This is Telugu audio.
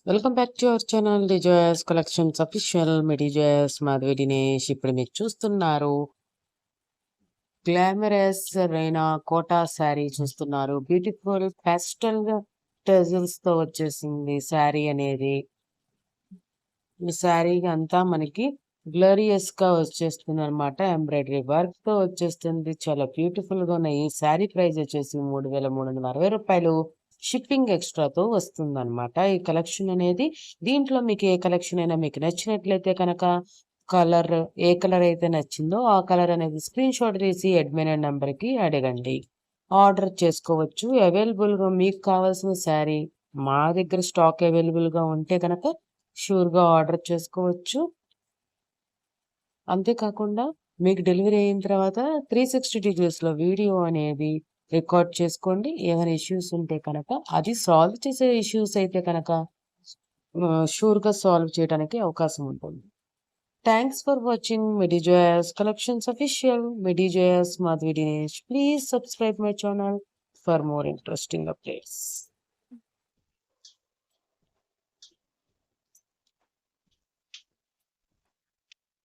Welcome back to our channel డిజోయస్ కలెక్షన్స్ అఫీషియల్. మీ డిజోయస్ మాధవి దినేష్. ఇప్పుడు మీరు చూస్తున్నారు గ్లామరస్ రైనా కోటా శారీ చూస్తున్నారు. బ్యూటిఫుల్ పాస్టల్ టెజల్స్ తో వచ్చేసింది శారీ అనేది. ఈ శారీ అంతా మనకి గ్లోరియస్ గా వచ్చేస్తుంది అనమాట. ఎంబ్రాయిడరీ వర్క్ తో వచ్చేస్తుంది. చాలా బ్యూటిఫుల్ గా ఉన్నాయి. ఈ శారీ ప్రైస్ వచ్చేసి 3,360 రూపాయలు. షిప్పింగ్ ఎక్స్ట్రాతో వస్తుందన్నమాట ఈ కలెక్షన్ అనేది. దీంట్లో మీకు ఏ కలెక్షన్ అయినా మీకు నచ్చినట్లయితే కనుక కలర్ ఏ కలర్ అయితే నచ్చిందో ఆ కలర్ అనేది స్క్రీన్ షాట్ తీసి అడ్మిన్ నెంబర్కి అడగండి. ఆర్డర్ చేసుకోవచ్చు. అవైలబుల్గా మీకు కావాల్సిన శారీ మా దగ్గర స్టాక్ అవైలబుల్గా ఉంటే కనుక షూర్గా ఆర్డర్ చేసుకోవచ్చు. అంతేకాకుండా మీకు డెలివరీ అయిన తర్వాత 360 డిగ్రీస్లో వీడియో అనేది రికార్డ్ చేసుకోండి. ఏమైనా ఇష్యూస్ ఉంటే కనుక అది సాల్వ్ చేసే ఇష్యూస్ అయితే కనుక షూర్గా సాల్వ్ చేయడానికి అవకాశం ఉంటుంది. థ్యాంక్స్ ఫర్ వాచింగ్ మెడిజోయస్ కలెక్షన్స్ అఫీషియల్. మెడిజోయస్ Madhavi Dinesh. Please subscribe my channel for more interesting updates.